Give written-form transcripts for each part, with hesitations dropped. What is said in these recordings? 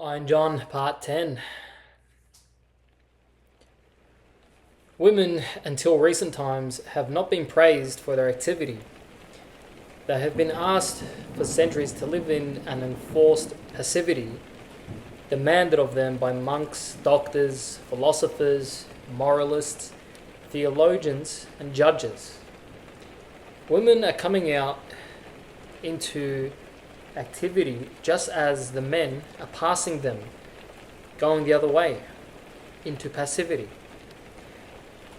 I'm John, Part 10. Women, until recent times, have not been praised for their activity. They have been asked for centuries to live in an enforced passivity demanded of them by monks, doctors, philosophers, moralists, theologians, and judges. Women are coming out into activity just as the men are passing them, going the other way, into passivity.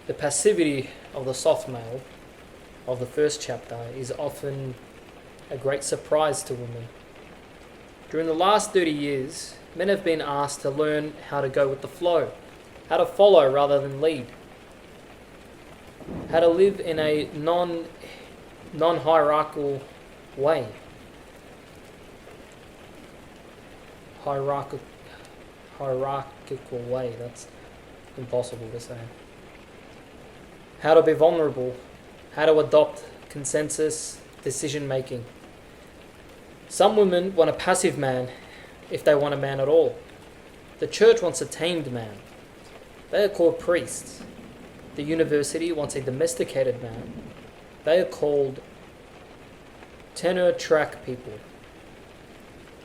The passivity of the soft male of the first chapter is often a great surprise to women. During the last 30 years, men have been asked to learn how to go with the flow, how to follow rather than lead, how to live in a non-hierarchical way. Hierarchical way, that's impossible to say. How to be vulnerable, how to adopt consensus decision making. Some women want a passive man if they want a man at all. The church wants a tamed man. They are called priests. The university wants a domesticated man. They are called tenure track people.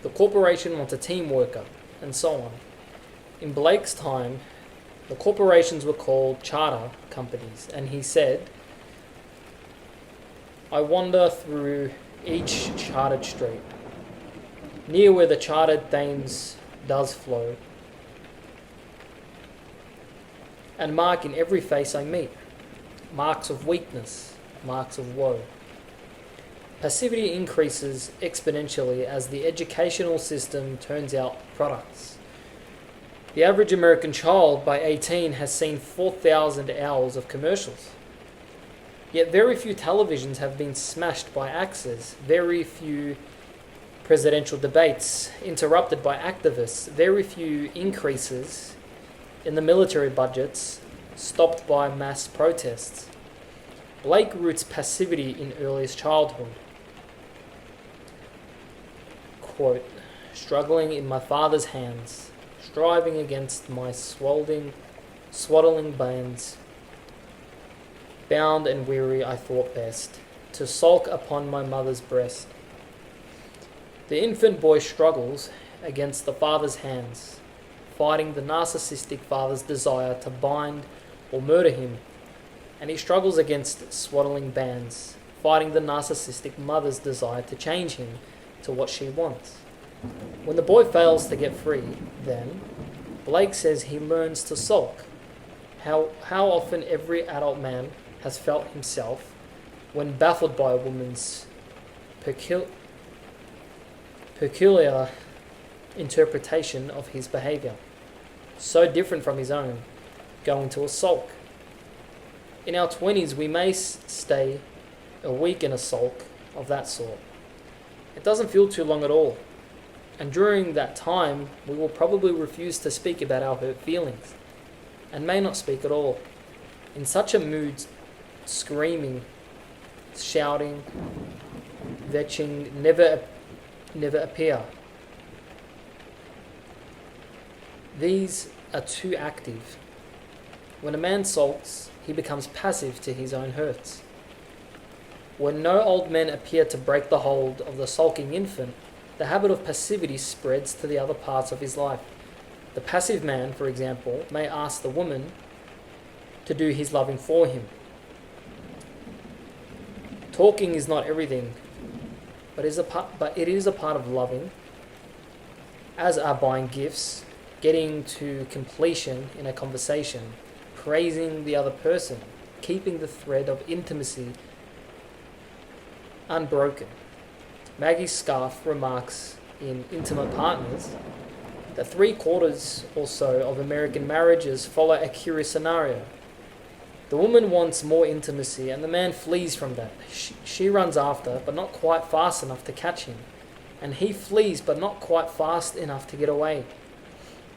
The corporation wants a team worker, and so on. In Blake's time, the corporations were called charter companies, and he said, I wander through each chartered street, near where the chartered Thames does flow, and mark in every face I meet, marks of weakness, marks of woe. Passivity increases exponentially as the educational system turns out products. The average American child by 18 has seen 4,000 hours of commercials. Yet very few televisions have been smashed by axes, very few presidential debates interrupted by activists, very few increases in the military budgets stopped by mass protests. Blake roots passivity in earliest childhood. Quote, struggling in my father's hands, striving against my swaddling bands, bound and weary I thought best to sulk upon my mother's breast. The infant boy struggles against the father's hands, fighting the narcissistic father's desire to bind or murder him, and he struggles against swaddling bands, fighting the narcissistic mother's desire to change him to what she wants. When the boy fails to get free, then, Blake says he learns to sulk. How often every adult man has felt himself when baffled by a woman's peculiar interpretation of his behaviour, so different from his own, going to a sulk. In our 20s, we may stay a week in a sulk of that sort. It doesn't feel too long at all. And during that time, we will probably refuse to speak about our hurt feelings, and may not speak at all. In such a mood, screaming, shouting, vetching never appear. These are too active. When a man sulks, he becomes passive to his own hurts. When no old men appear to break the hold of the sulking infant, the habit of passivity spreads to the other parts of his life. The passive man, for example, may ask the woman to do his loving for him. Talking is not everything, but it is a part of loving, as are buying gifts, getting to completion in a conversation, praising the other person, keeping the thread of intimacy unbroken. Maggie Scarf remarks in Intimate Partners that 3/4 or so of American marriages follow a curious scenario. The woman wants more intimacy and the man flees from that. She runs after, but not quite fast enough to catch him. And he flees, but not quite fast enough to get away.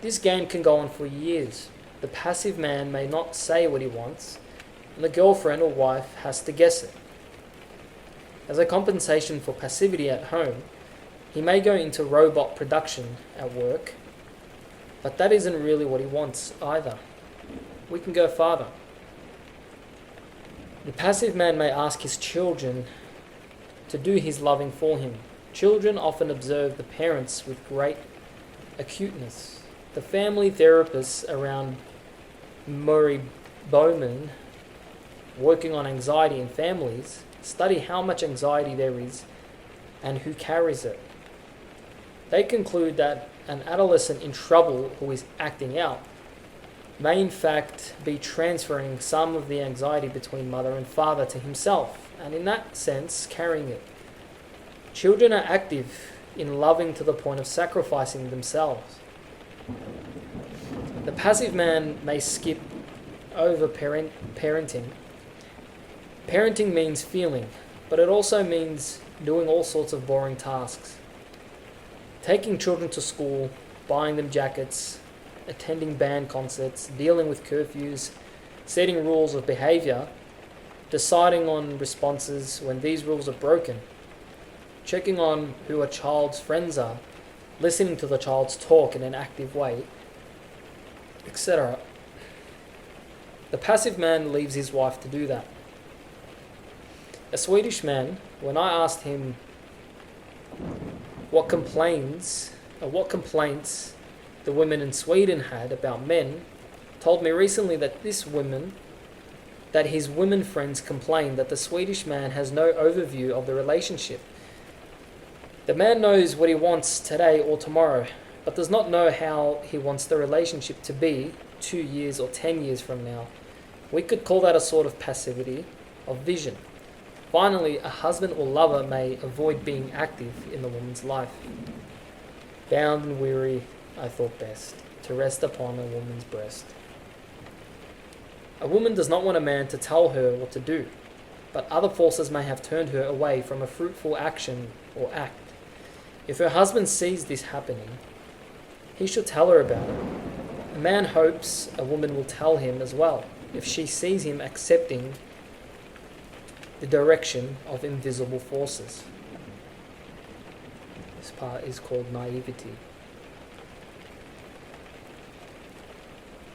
This game can go on for years. The passive man may not say what he wants, and the girlfriend or wife has to guess it. As a compensation for passivity at home, he may go into robot production at work, But that isn't really what he wants either. We can go farther. The passive man may ask his children to do his loving for him. Children often observe the parents with great acuteness. The family therapists around Murray Bowman, working on anxiety in families, study how much anxiety there is and who carries it. They conclude that an adolescent in trouble who is acting out may in fact be transferring some of the anxiety between mother and father to himself, and in that sense carrying it. Children are active in loving to the point of sacrificing themselves. The passive man may skip over parenting. Parenting means feeling, but it also means doing all sorts of boring tasks. Taking children to school, buying them jackets, attending band concerts, dealing with curfews, setting rules of behavior, deciding on responses when these rules are broken, checking on who a child's friends are, listening to the child's talk in an active way, etc. The passive man leaves his wife to do that. A Swedish man, when I asked him what complaints the women in Sweden had about men, told me recently that his women friends complained that the Swedish man has no overview of the relationship. The man knows what he wants today or tomorrow, but does not know how he wants the relationship to be 2 years or 10 years from now. We could call that a sort of passivity of vision. Finally, a husband or lover may avoid being active in the woman's life. Bound and weary, I thought best to rest upon a woman's breast. A woman does not want a man to tell her what to do, but other forces may have turned her away from a fruitful action or act. If her husband sees this happening, he should tell her about it. A man hopes a woman will tell him as well if she sees him accepting the direction of invisible forces. This part is called naivety.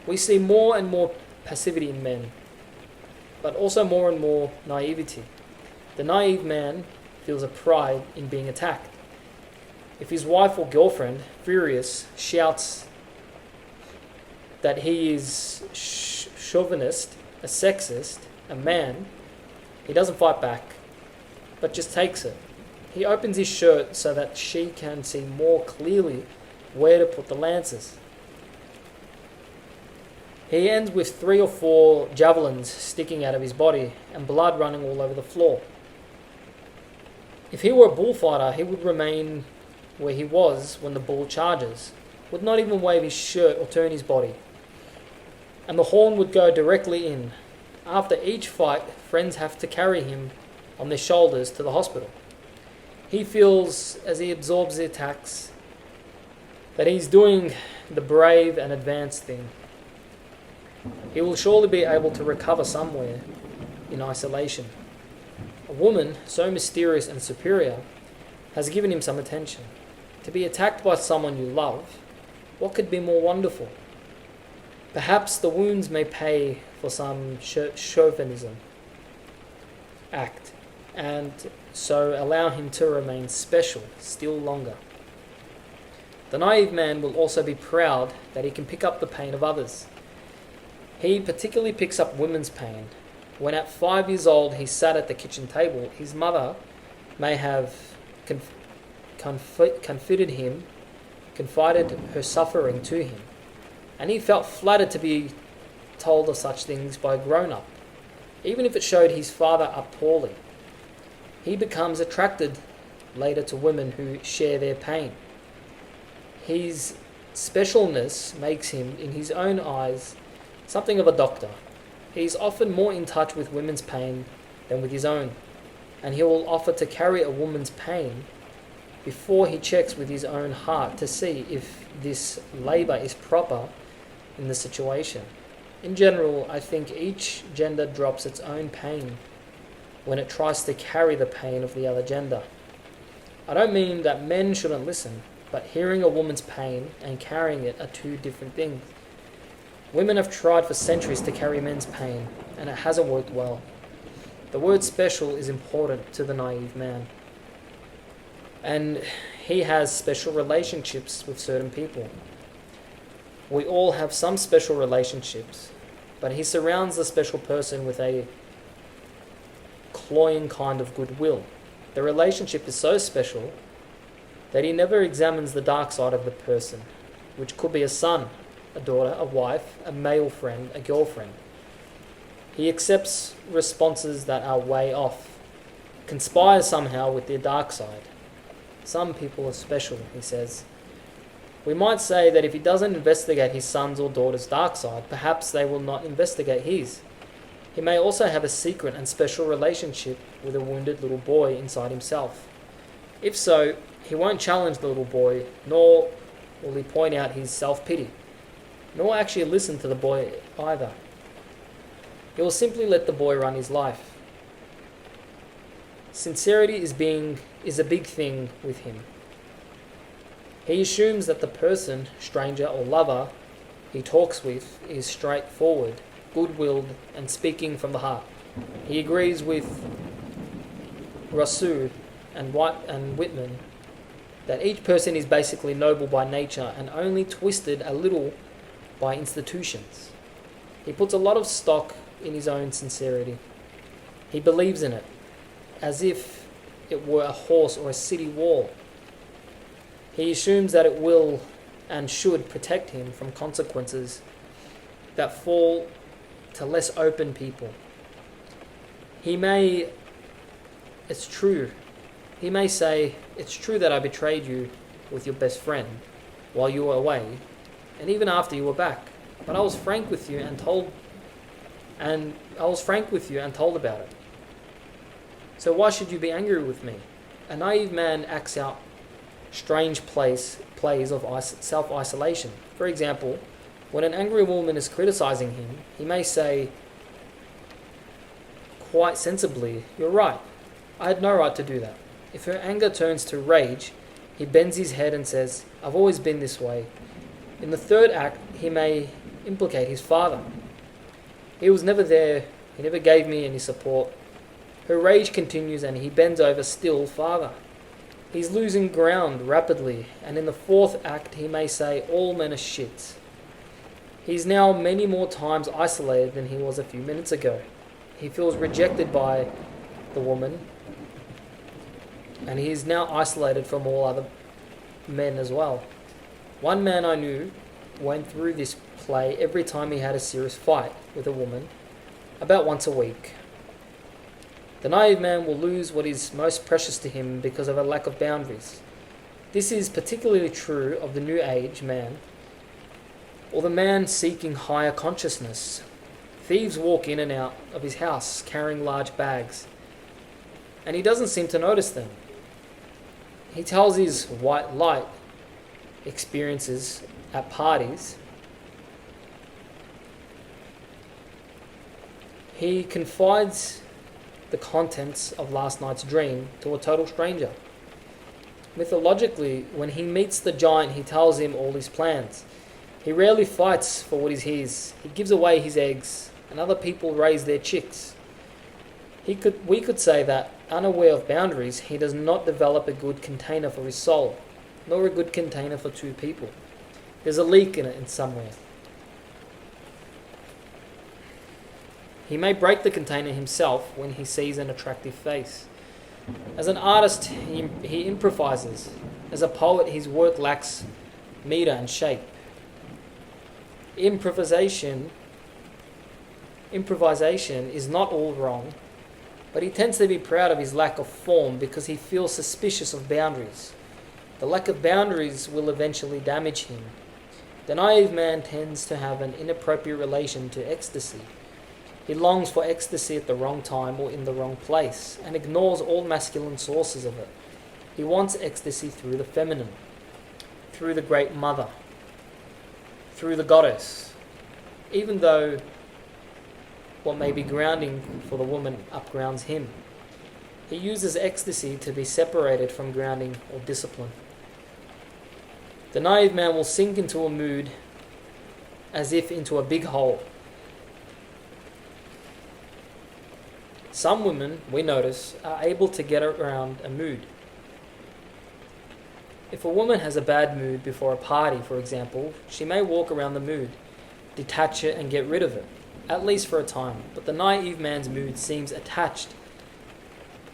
We see more and more passivity in men, but also more and more naivety. The naive man feels a pride in being attacked. If his wife or girlfriend, furious, shouts that he is chauvinist, a sexist, a man, he doesn't fight back, but just takes it. He opens his shirt so that she can see more clearly where to put the lances. He ends with 3 or 4 javelins sticking out of his body and blood running all over the floor. If he were a bullfighter, he would remain where he was when the bull charges, would not even wave his shirt or turn his body, and the horn would go directly in. After each fight, friends have to carry him on their shoulders to the hospital. He feels, as he absorbs the attacks, that he's doing the brave and advanced thing. He will surely be able to recover somewhere in isolation. A woman, so mysterious and superior, has given him some attention. To be attacked by someone you love, what could be more wonderful? Perhaps the wounds may pay for some chauvinism act, and so allow him to remain special still longer. The naive man will also be proud that he can pick up the pain of others. He particularly picks up women's pain. When at 5 years old he sat at the kitchen table, his mother may have confided her suffering to him, and he felt flattered to be told of such things by a grown-up, even if it showed his father up poorly. He becomes attracted later to women who share their pain. His specialness makes him, in his own eyes, something of a doctor. He is often more in touch with women's pain than with his own, and he will offer to carry a woman's pain before he checks with his own heart to see if this labour is proper in the situation. In general, I think each gender drops its own pain when it tries to carry the pain of the other gender. I don't mean that men shouldn't listen. but hearing a woman's pain and carrying it are two different things. Women have tried for centuries to carry men's pain, and it hasn't worked well. The word special is important to the naive man. And he has special relationships with certain people. We all have some special relationships, but he surrounds the special person with a cloying kind of goodwill. The relationship is so special that he never examines the dark side of the person, which could be a son, a daughter, a wife, a male friend, a girlfriend. He accepts responses that are way off, conspires somehow with their dark side. Some people are special, he says. We might say that if he doesn't investigate his son's or daughter's dark side, perhaps they will not investigate his. He may also have a secret and special relationship with a wounded little boy inside himself. If so, he won't challenge the little boy, nor will he point out his self-pity, nor actually listen to the boy either. He will simply let the boy run his life. Sincerity is a big thing with him. He assumes that the person, stranger or lover, he talks with is straightforward, good-willed, and speaking from the heart. He agrees with Rousseau and Whitman that each person is basically noble by nature and only twisted a little by institutions. He puts a lot of stock in his own sincerity. He believes in it, as if it were a horse or a city wall. He assumes that it will and should protect him from consequences that fall to less open people. He may say, it's true that I betrayed you with your best friend while you were away, and even after you were back. But I was frank with you and told about it. So why should you be angry with me? A naive man acts out strange plays of self-isolation. For example, when an angry woman is criticizing him, he may say, quite sensibly, "You're right. I had no right to do that." If her anger turns to rage, he bends his head and says, "I've always been this way." In the third act, he may implicate his father. "He was never there. He never gave me any support." Her rage continues and he bends over still farther. He's losing ground rapidly, and in the fourth act he may say, "All men are shits." He's now many more times isolated than he was a few minutes ago. He feels rejected by the woman, and he is now isolated from all other men as well. One man I knew went through this play every time he had a serious fight with a woman, about once a week. The naive man will lose what is most precious to him because of a lack of boundaries. This is particularly true of the New Age man, or the man seeking higher consciousness. Thieves walk in and out of his house carrying large bags, and he doesn't seem to notice them. He tells his white light experiences at parties. He confides the contents of last night's dream to a total stranger. Mythologically, when he meets the giant, he tells him all his plans. He rarely fights for what is his. He gives away his eggs, and other people raise their chicks. We could say that, unaware of boundaries, he does not develop a good container for his soul, nor a good container for two people. There's a leak in it in somewhere. He may break the container himself when he sees an attractive face. As an artist, he improvises. As a poet, his work lacks meter and shape. Improvisation is not all wrong, but he tends to be proud of his lack of form because he feels suspicious of boundaries. The lack of boundaries will eventually damage him. The naive man tends to have an inappropriate relation to ecstasy. He longs for ecstasy at the wrong time or in the wrong place, and ignores all masculine sources of it. He wants ecstasy through the feminine, through the great mother, through the goddess, even though what may be grounding for the woman upgrounds him. He uses ecstasy to be separated from grounding or discipline. The naive man will sink into a mood as if into a big hole. Some women, we notice, are able to get around a mood. If a woman has a bad mood before a party, for example, she may walk around the mood, detach it and get rid of it, at least for a time. But the naive man's mood seems attached,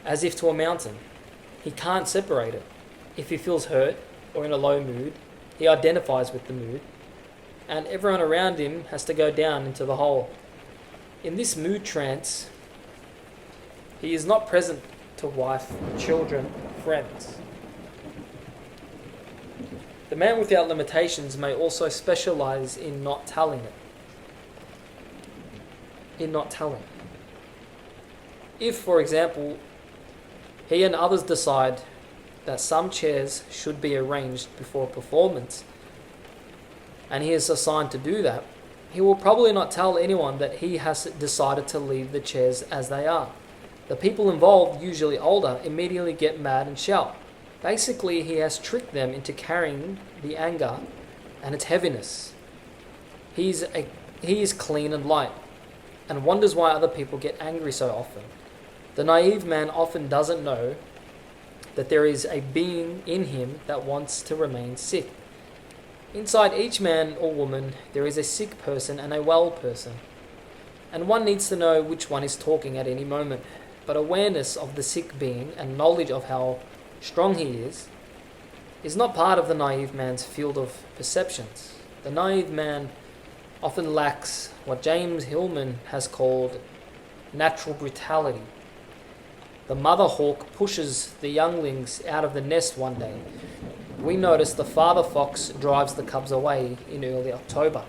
as if to a mountain. He can't separate it. If he feels hurt or in a low mood, he identifies with the mood, and everyone around him has to go down into the hole. In this mood trance, he is not present to wife, children, friends. The man without limitations may also specialize in not telling it. If, for example, he and others decide that some chairs should be arranged before a performance, and he is assigned to do that, he will probably not tell anyone that he has decided to leave the chairs as they are. The people involved, usually older, immediately get mad and shout. Basically, he has tricked them into carrying the anger and its heaviness. He is clean and light, and wonders why other people get angry so often. The naive man often doesn't know that there is a being in him that wants to remain sick. Inside each man or woman, there is a sick person and a well person, and one needs to know which one is talking at any moment. But awareness of the sick being and knowledge of how strong he is not part of the naive man's field of perceptions. The naive man often lacks what James Hillman has called natural brutality. The mother hawk pushes the younglings out of the nest one day. We notice the father fox drives the cubs away in early October.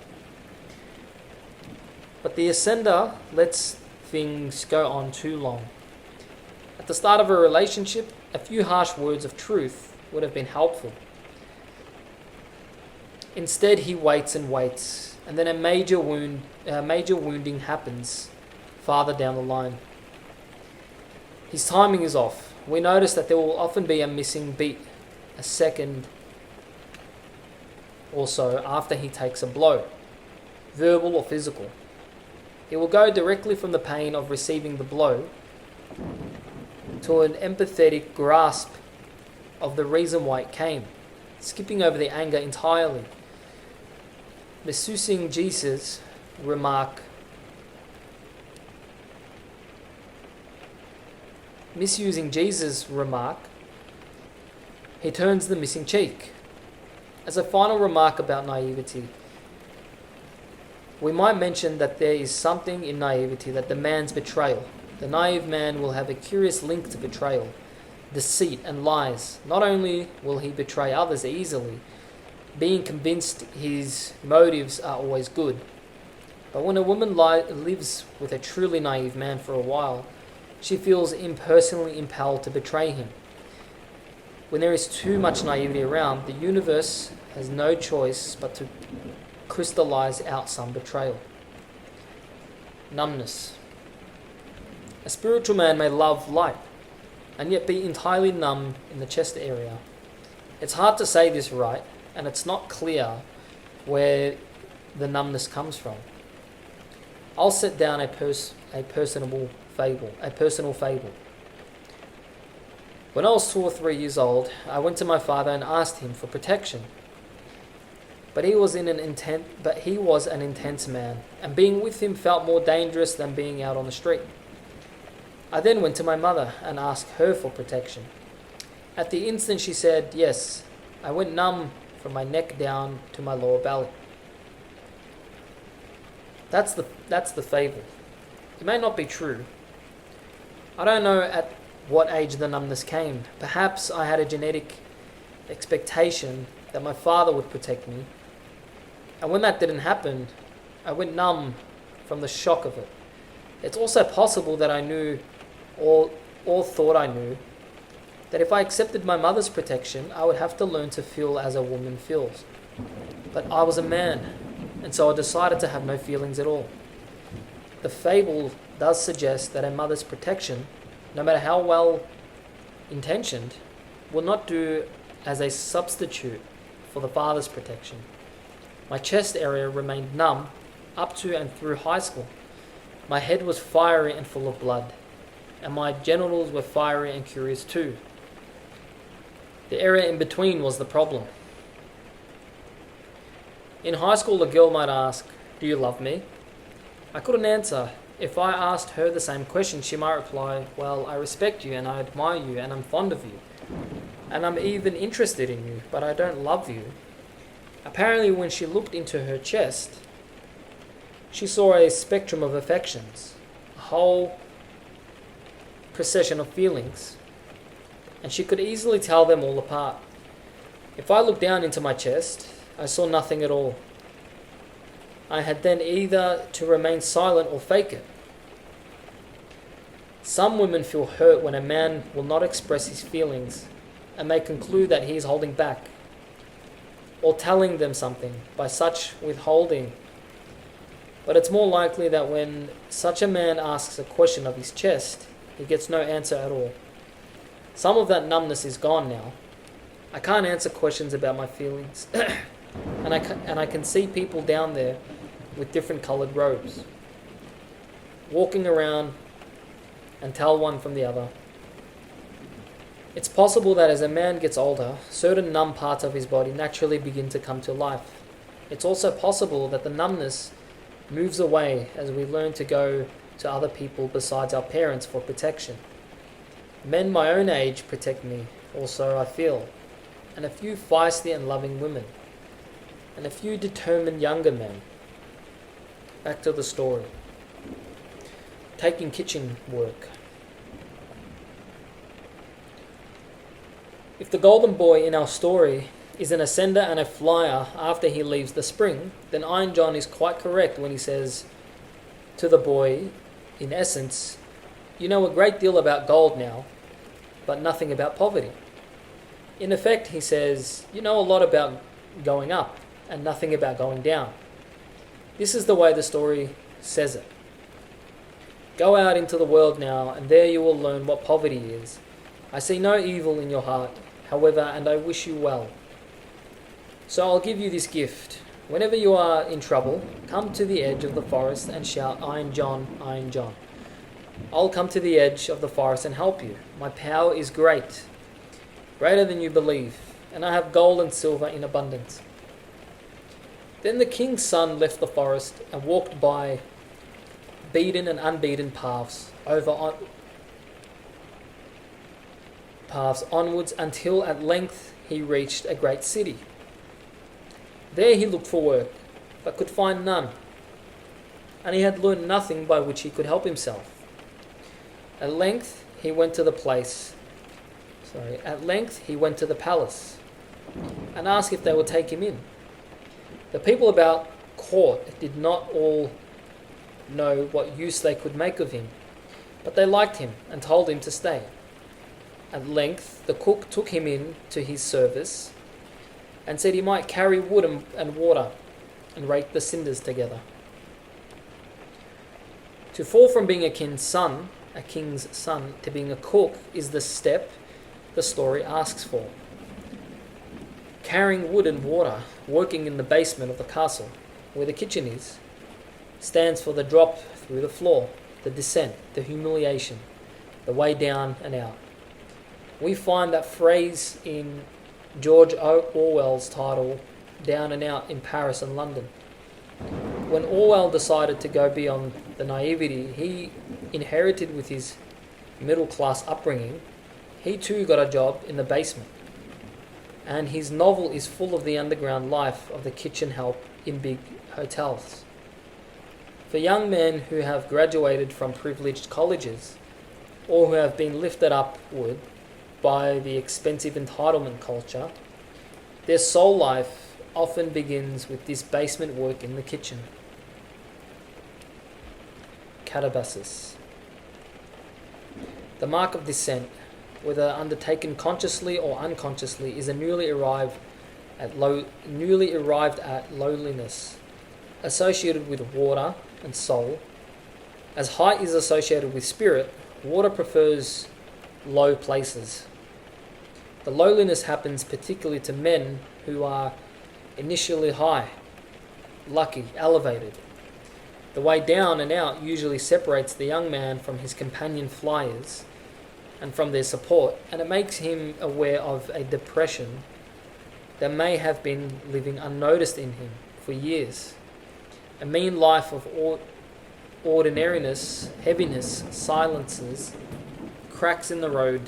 But the ascender lets things go on too long. At the start of a relationship, a few harsh words of truth would have been helpful. Instead, he waits and waits, and then a major wounding happens farther down the line. His timing is off. We notice that there will often be a missing beat, a second or so after he takes a blow, verbal or physical. It will go directly from the pain of receiving the blow to an empathetic grasp of the reason why it came, skipping over the anger entirely. Misusing Jesus' remark, he turns the missing cheek. As a final remark about naivety, we might mention that there is something in naivety that demands betrayal. The naive man will have a curious link to betrayal, deceit and lies. Not only will he betray others easily, being convinced his motives are always good, but when a woman lives with a truly naive man for a while, she feels impersonally impelled to betray him. When there is too much naivety around, the universe has no choice but to crystallize out some betrayal. Numbness. A spiritual man may love light and yet be entirely numb in the chest area. It's hard to say this right, and it's not clear where the numbness comes from. I'll set down a personal fable. When I was 2 or 3 years old, I went to my father and asked him for protection. But he was an intense man, and being with him felt more dangerous than being out on the street. I then went to my mother and asked her for protection. At the instant she said yes. I went numb from my neck down to my lower belly. That's the fable. It may not be true. I don't know at what age the numbness came. Perhaps I had a genetic expectation that my father would protect me. And when that didn't happen, I went numb from the shock of it. It's also possible that I knew, or thought I knew, that if I accepted my mother's protection, I would have to learn to feel as a woman feels. But I was a man, and so I decided to have no feelings at all. The fable does suggest that a mother's protection, no matter how well intentioned, will not do as a substitute for the father's protection. My chest area remained numb up to and through high school. My head was fiery and full of blood, and my genitals were fiery and curious too. The area in between was the problem. In high school, a girl might ask, "Do you love me?" I couldn't answer. If I asked her the same question, she might reply, "Well, I respect you and I admire you and I'm fond of you. And I'm even interested in you, but I don't love you." Apparently, when she looked into her chest, she saw a spectrum of affections, a whole procession of feelings, and she could easily tell them all apart. If I looked down into my chest, I saw nothing at all. I had then either to remain silent or fake it. Some women feel hurt when a man will not express his feelings and may conclude that he is holding back or telling them something by such withholding. But it's more likely that when such a man asks a question of his chest, he gets no answer at all. Some of that numbness is gone now. I can't answer questions about my feelings. and I can see people down there with different coloured robes, walking around and tell one from the other. It's possible that as a man gets older, certain numb parts of his body naturally begin to come to life. It's also possible that the numbness moves away as we learn to go to other people besides our parents for protection. Men my own age protect me, also I feel, and a few feisty and loving women, and a few determined younger men. Back to the story. Taking kitchen work. If the golden boy in our story is an ascender and a flyer after he leaves the spring, then Iron John is quite correct when he says to the boy, in essence, "You know a great deal about gold now, but nothing about poverty." In effect, he says, "You know a lot about going up and nothing about going down." This is the way the story says it. Go out into the world now, and there you will learn what poverty is. I see no evil in your heart, however, and I wish you well. So I'll give you this gift. Whenever you are in trouble, come to the edge of the forest and shout, "Iron John, Iron John." I'll come to the edge of the forest and help you. My power is great, greater than you believe, and I have gold and silver in abundance. Then the king's son left the forest and walked by beaten and unbeaten paths onwards until at length he reached a great city. There he looked for work, but could find none, and he had learned nothing by which he could help himself. At length he went to the palace and asked if they would take him in. The people about court did not all know what use they could make of him, but they liked him and told him to stay. At length the cook took him in to his service and said he might carry wood and water and rake the cinders together. To fall from being a king's son to being a cook is the step the story asks for. Carrying wood and water, working in the basement of the castle, where the kitchen is, stands for the drop through the floor, the descent, the humiliation, the way down and out. We find that phrase in George Orwell's title, Down and Out in Paris and London. When Orwell decided to go beyond the naivety he inherited with his middle-class upbringing, he too got a job in the basement. And his novel is full of the underground life of the kitchen help in big hotels. For young men who have graduated from privileged colleges, or who have been lifted upward by the expensive entitlement culture, their soul life often begins with this basement work in the kitchen. Catabasis. The mark of descent, whether undertaken consciously or unconsciously, is a newly arrived at lowliness, associated with water and soul. As height is associated with spirit, water prefers low places. The lowliness happens particularly to men who are initially high, lucky, elevated. The way down and out usually separates the young man from his companion flyers and from their support, and it makes him aware of a depression that may have been living unnoticed in him for years. A mean life of ordinariness, heaviness, silences, cracks in the road,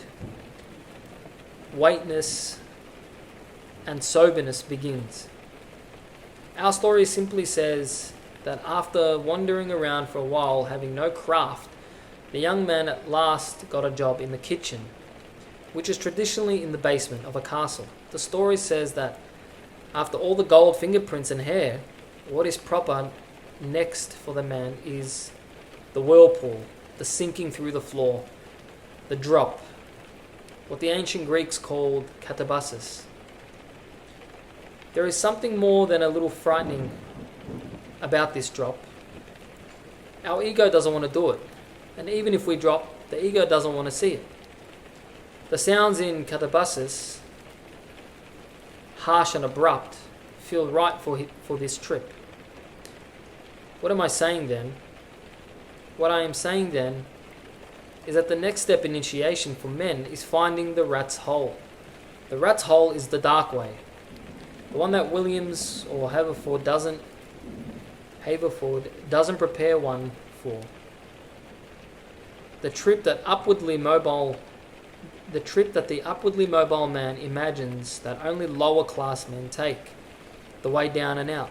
weightness, and soberness begins. Our story simply says that after wandering around for a while, having no craft, the young man at last got a job in the kitchen, which is traditionally in the basement of a castle. The story says that after all the gold fingerprints and hair, what is proper next for the man is the whirlpool, the sinking through the floor, the drop, what the ancient Greeks called katabasis. There is something more than a little frightening about this drop. Our ego doesn't want to do it, and even if we drop, the ego doesn't want to see it. The sounds in katabasis, harsh and abrupt, feel right for this trip. What am I saying then? What I am saying then is that the next step in initiation for men is finding the rat's hole. The rat's hole is the dark way, the one that Williams or Haverford doesn't prepare one for. The trip that the upwardly mobile man imagines that only lower class men take, the way down and out.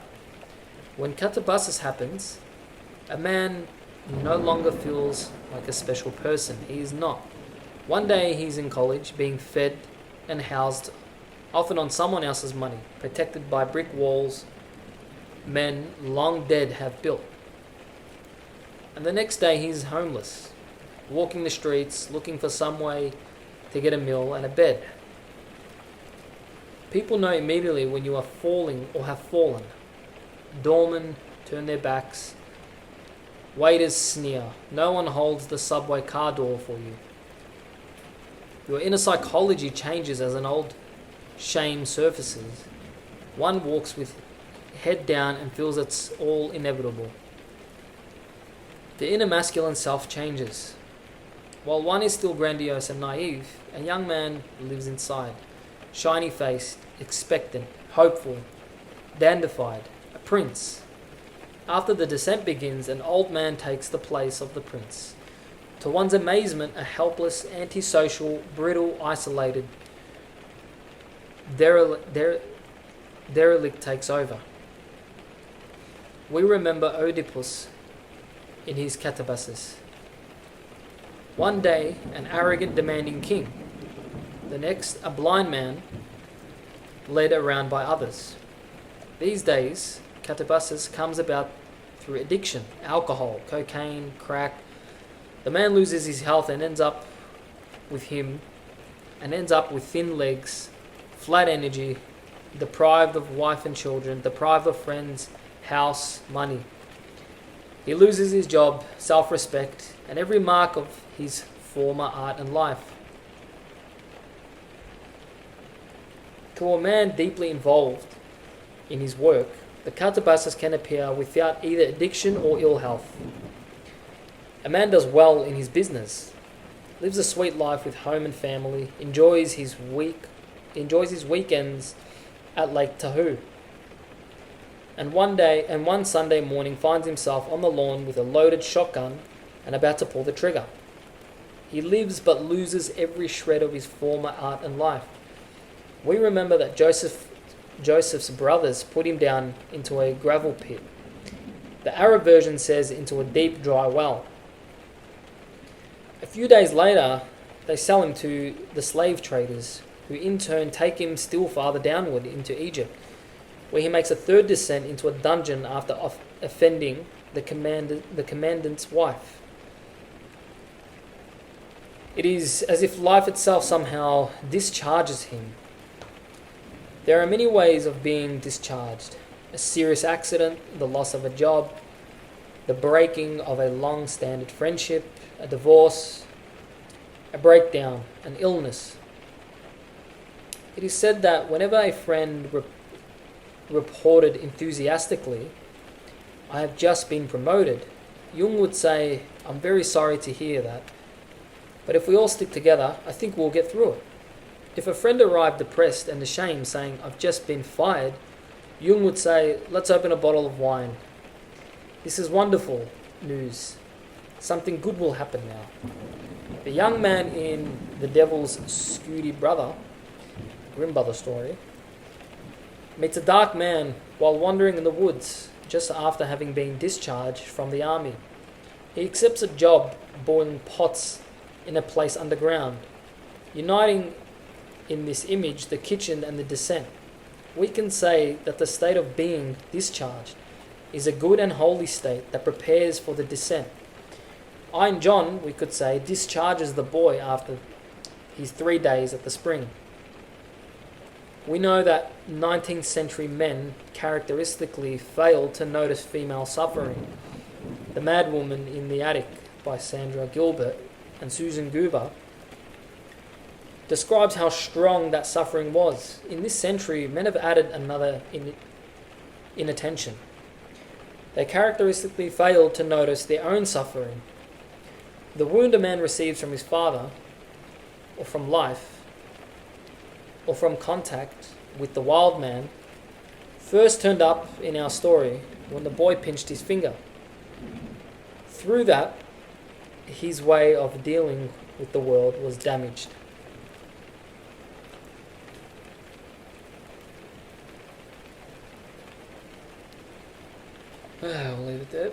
When katabasis happens, a man no longer feels like a special person. He is not. One day he's in college, being fed and housed, often on someone else's money, protected by brick walls men long dead have built. And the next day he's homeless, walking the streets, looking for some way to get a meal and a bed. People know immediately when you are falling or have fallen. Doormen turn their backs. Waiters sneer. No one holds the subway car door for you. Your inner psychology changes as an old shame surfaces. One walks with head down and feels it's all inevitable. The inner masculine self changes. While one is still grandiose and naive, a young man lives inside, shiny-faced, expectant, hopeful, dandified, a prince. After the descent begins, an old man takes the place of the prince. To one's amazement, a helpless, antisocial, brittle, isolated derelict takes over. We remember Oedipus in his katabasis. One day, an arrogant, demanding king. The next, a blind man led around by others. These days, katabasis comes about through addiction, alcohol, cocaine, crack. The man loses his health and ends up with thin legs, flat energy, deprived of wife and children, deprived of friends, house, money. He loses his job, self-respect, and every mark of his former art and life. To a man deeply involved in his work, the katabasis can appear without either addiction or ill health. A man does well in his business, lives a sweet life with home and family, enjoys his weekends at Lake Tahoe, and one Sunday morning finds himself on the lawn with a loaded shotgun and about to pull the trigger. He lives but loses every shred of his former art and life. We remember that Joseph's brothers put him down into a gravel pit. The Arab version says into a deep, dry well. A few days later, they sell him to the slave traders, who in turn take him still farther downward into Egypt, where he makes a third descent into a dungeon after offending the commandant's wife. It is as if life itself somehow discharges him. There are many ways of being discharged: a serious accident, the loss of a job, the breaking of a long-standing friendship, a divorce, a breakdown, an illness. It is said that whenever a friend reported enthusiastically, "I have just been promoted," Jung would say, "I'm very sorry to hear that, but if we all stick together, I think we'll get through it." If a friend arrived depressed and ashamed, saying, "I've just been fired," Jung would say, "Let's open a bottle of wine. This is wonderful news. Something good will happen now." The young man in The Devil's Scooty Brother, Grimm Brother story, meets a dark man while wandering in the woods just after having been discharged from the army. He accepts a job boiling pots in a place underground, uniting in this image the kitchen and the descent. We can say that the state of being discharged is a good and holy state that prepares for the descent. Iron John, we could say, discharges the boy after his 3 days at the spring. We know that 19th century men characteristically failed to notice female suffering. The Madwoman in the Attic by Sandra Gilbert and Susan Goober describes how strong that suffering was. In this century, men have added another inattention. They characteristically failed to notice their own suffering. The wound a man receives from his father, or from life, or from contact with the wild man, first turned up in our story when the boy pinched his finger. Through that, his way of dealing with the world was damaged. We'll leave it there.